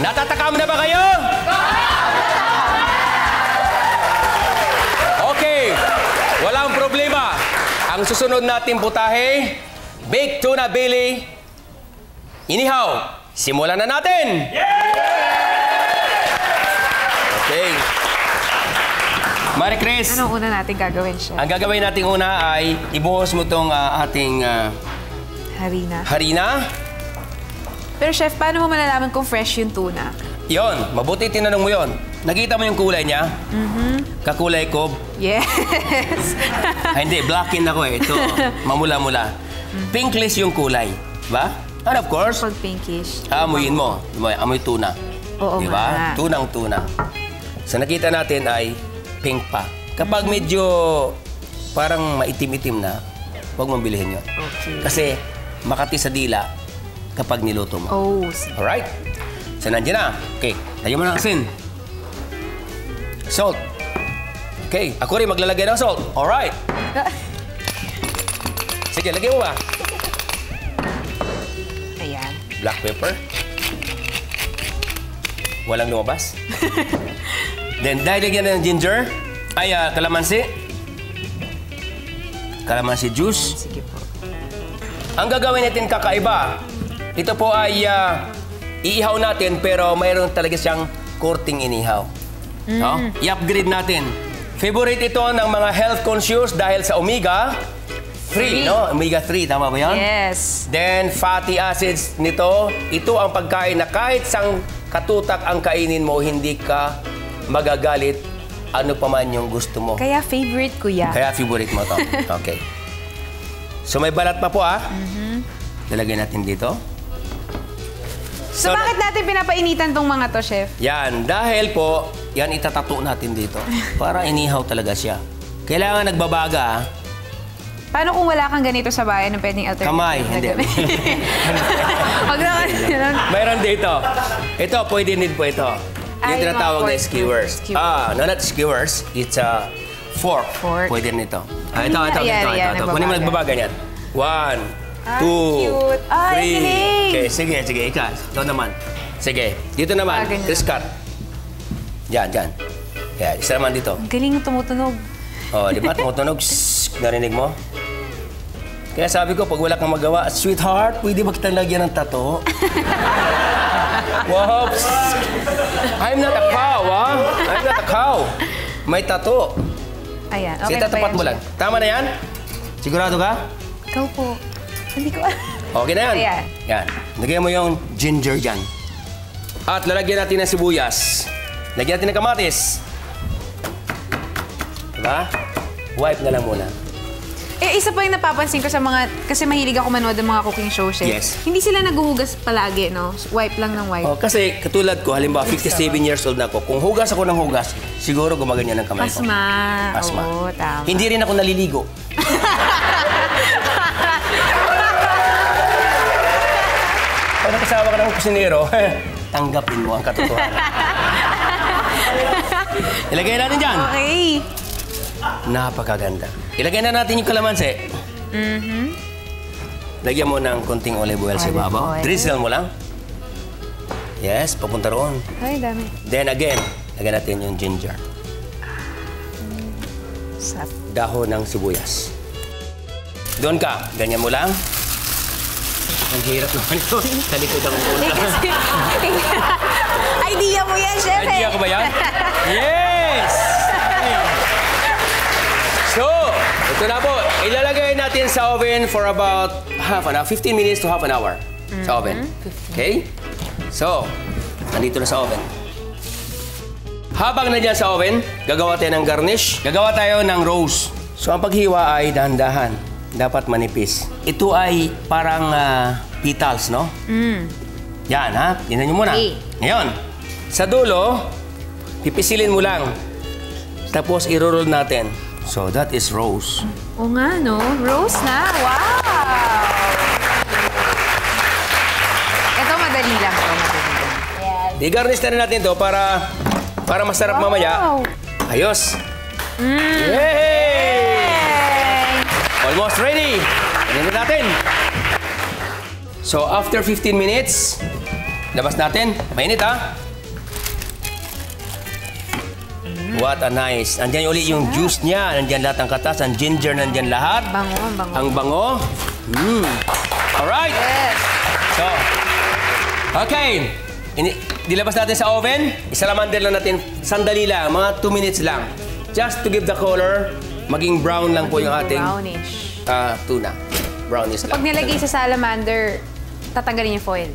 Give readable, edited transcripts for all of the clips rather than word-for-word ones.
Natatakam na ba kayo? Okay, walang problema. Ang susunod natin putahe, baked tuna belly, inihaw. Simulan na natin! Okay. Marie Chris. Anong una natin gagawin siya? Ang gagawin natin una ay ibuhos mo itong ating harina. Pero chef, paano mo malalaman kung fresh yung tuna? Yon, mabuti tinanong mo yon. Nakita mo yung kulay niya? Kakulay ko? Yes! Hindi, blackin ako eh. Ito, mamula-mula. Pinkless yung kulay. Ba? And of course, pag pinkish. amuyin mo. Amoy tuna. Oo, diba? Tunang-tuna. So nakita natin ay pink pa. Kapag medyo parang maitim-itim na, huwag mong bilhin yun. Okay. Kasi makati sa dila kapag niluto mo. Oh. Alright? So nandiyan na. Okay. Lagyan mo ng asin. Salt. Okay. Ako rin maglalagay ng salt. Alright. Sige, lagyan mo ba? Ayan. Black pepper. Walang lumabas. Then, dahil lagyan na ng ginger, ay kalamansi. Kalamansi juice. Sige po. Ang gagawin natin kakaiba, ito po ay iihaw natin pero mayroon talaga siyang korting inihaw. No? I-upgrade natin. Favorite ito ng mga health conscious dahil sa omega-3, no? Omega-3, tama ba yan? Yes. Then, fatty acids nito, ito ang pagkain na kahit sang katutak ang kainin mo, hindi ka magagalit ano pa man yung gusto mo. Kaya favorite ko yan. Kaya favorite mo to. Okay. So, may balat pa po, Lalagyan natin dito. So bakit natin pinapainitan tong mga to, chef? Yan. Dahil po, yan itatato natin dito. Para inihaw talaga siya. Kailangan nagbabaga, Paano kung wala kang ganito sa bayan na pwedeng alternative? Kamay, hindi. Wag naman. Mayroon dito. Ito, pwede din po ito. Yung Ay, tinatawag na mga skewers. skewers. No, not skewers. It's a fork. Pwede din ito. Ito. Ayan, Kunin mo nagbabaga niyan. 1, 2, cute. 3. Okay, sige. Ikaw. Ito naman. Sige. Dito naman. Chris cut. Yan. Yan. Isa naman dito. Galing tumutunog. Oh, di ba? Tumutunog. Narinig mo? Kaya sabi ko, pag wala kang magawa, sweetheart, pwede ba kitang lagyan ng tato? Whoops! I'm not a cow, I'm not a cow. May tato. Ayan. Okay sige, na ba tatapat yan, mo lang. chef? Tama na yan? Sigurado ka? Ikaw po. Hindi ko Okay na yan? Ayan. Yan. Lagyan mo yung ginger dyan. At lalagyan natin ng sibuyas. Lagyan natin ng kamatis. Diba? Wipe na lang muna. Isa pa yung napapansin ko sa mga, kasi mahilig ako manood ng mga cooking show, chef. Yes. Hindi sila naguhugas palagi, no? Wipe lang ng wipe. Oh, kasi katulad ko, halimbawa 57 years old na ako, kung hugas ako ng hugas, siguro gumaganyan ng kamay ko. Pasma. Oo, tama. Hindi rin ako naliligo. Pag nakasawa ka ng kusinero, tanggapin mo ang katotohanan. Ilagay natin dyan. Okay. Napakaganda. Ilagay na natin yung kalamansi. Lagyan mo ng konting olive oil sa ibabaw. Drizzle mo lang. Yes, papunta roon. Ay, dami. Then again, lagyan natin yung ginger. Dahon ng sibuyas. Doon ka. Ganyan mo lang. Ang hirap naman ito. Talikod ang punta. Idea mo yan, chef. Idea ko ba yan? Yes! So, ito na po. Ilalagay natin sa oven for about 15 minutes to half an hour. Sa oven. Okay? So, nandito na sa oven. Habang nandiyan sa oven, gagawa tayo ng garnish. Gagawa tayo ng roast. So, ang paghiwa ay dahan-dahan. Dapat manipis. Ito ay parang petals, no? Yan, ha? Tingnan nyo muna. Ngayon, sa dulo, pipisilin mo lang. Tapos, i-roll natin. So, that is roast. Oo nga, no? Roast na. Wow! Ito, madali lang. I-garnish na rin natin ito para masarap mamaya. Ayos! Yay! Almost ready! Ganyan natin. So, after 15 minutes, Labas natin. Mainit, ha? What a nice. Andiyan ulit yung juice niya. Andiyan lahat ng katas. Ang ginger, nandiyan lahat. Bango, ang bango. Ang bango. Alright. Yes. So, okay. Dilabas natin sa oven. Isalamander lang natin. Sandali lang. Mga 2 minutes lang. Just to give the color. Maging brown lang po yung ating Brownish. tuna. Brownish lang. Pag nilagay sa salamander, tatanggalin yung foil.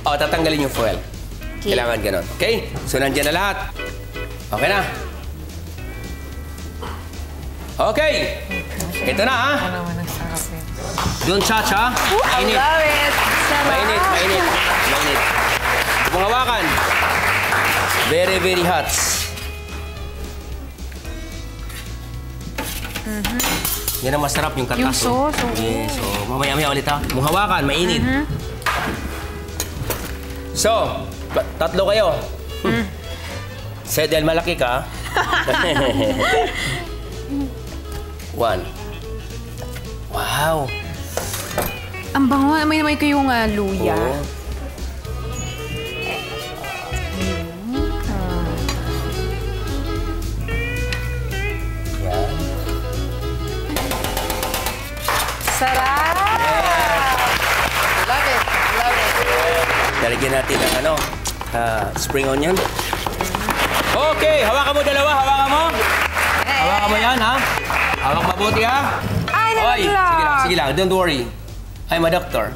Tatanggalin yung foil. Okay. Kailangan ganon. Okay? So, nandiyan na lahat. Okay na. Okay. Ito na, ha? Ano naman ang sarap eh. Don't touch, ha? I Mainit. love it. Sarap. Mainit, mainit. Mainit. Kung hawakan. Very, very hot. Yan ang masarap yung katas. Yung sauce, oo. Yes, so mamaya-maya ulit, ha? Kung hawakan, mainit. So, tatlo kayo. Say, dahil malaki ka. 1. Wow. Ang bango. May ko yung luya. Oo. Yan. Sarap! Love it. Love it. Lalagyan natin ng spring onion. Okay, hawakan mo dalawa. Hawakan mo. Hawakan mo yan, ha? Hawak mabuti, ha? Ay, Oy, nalaglag! sige lang. Don't worry. I'm a doctor.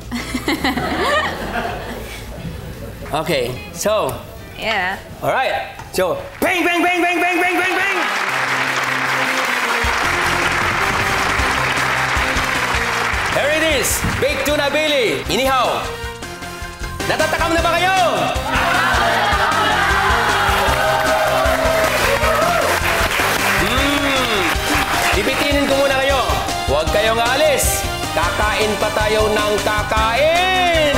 Okay, so, Yeah. alright. So, bang, bang, bang, bang, bang, bang, bang, bang! Here it is, baked tuna Billy. Inihaw. Natatakam na ba kayo? Bibitinin ko muna kayo. Huwag kayong aalis. Kakain pa tayo ng kakain.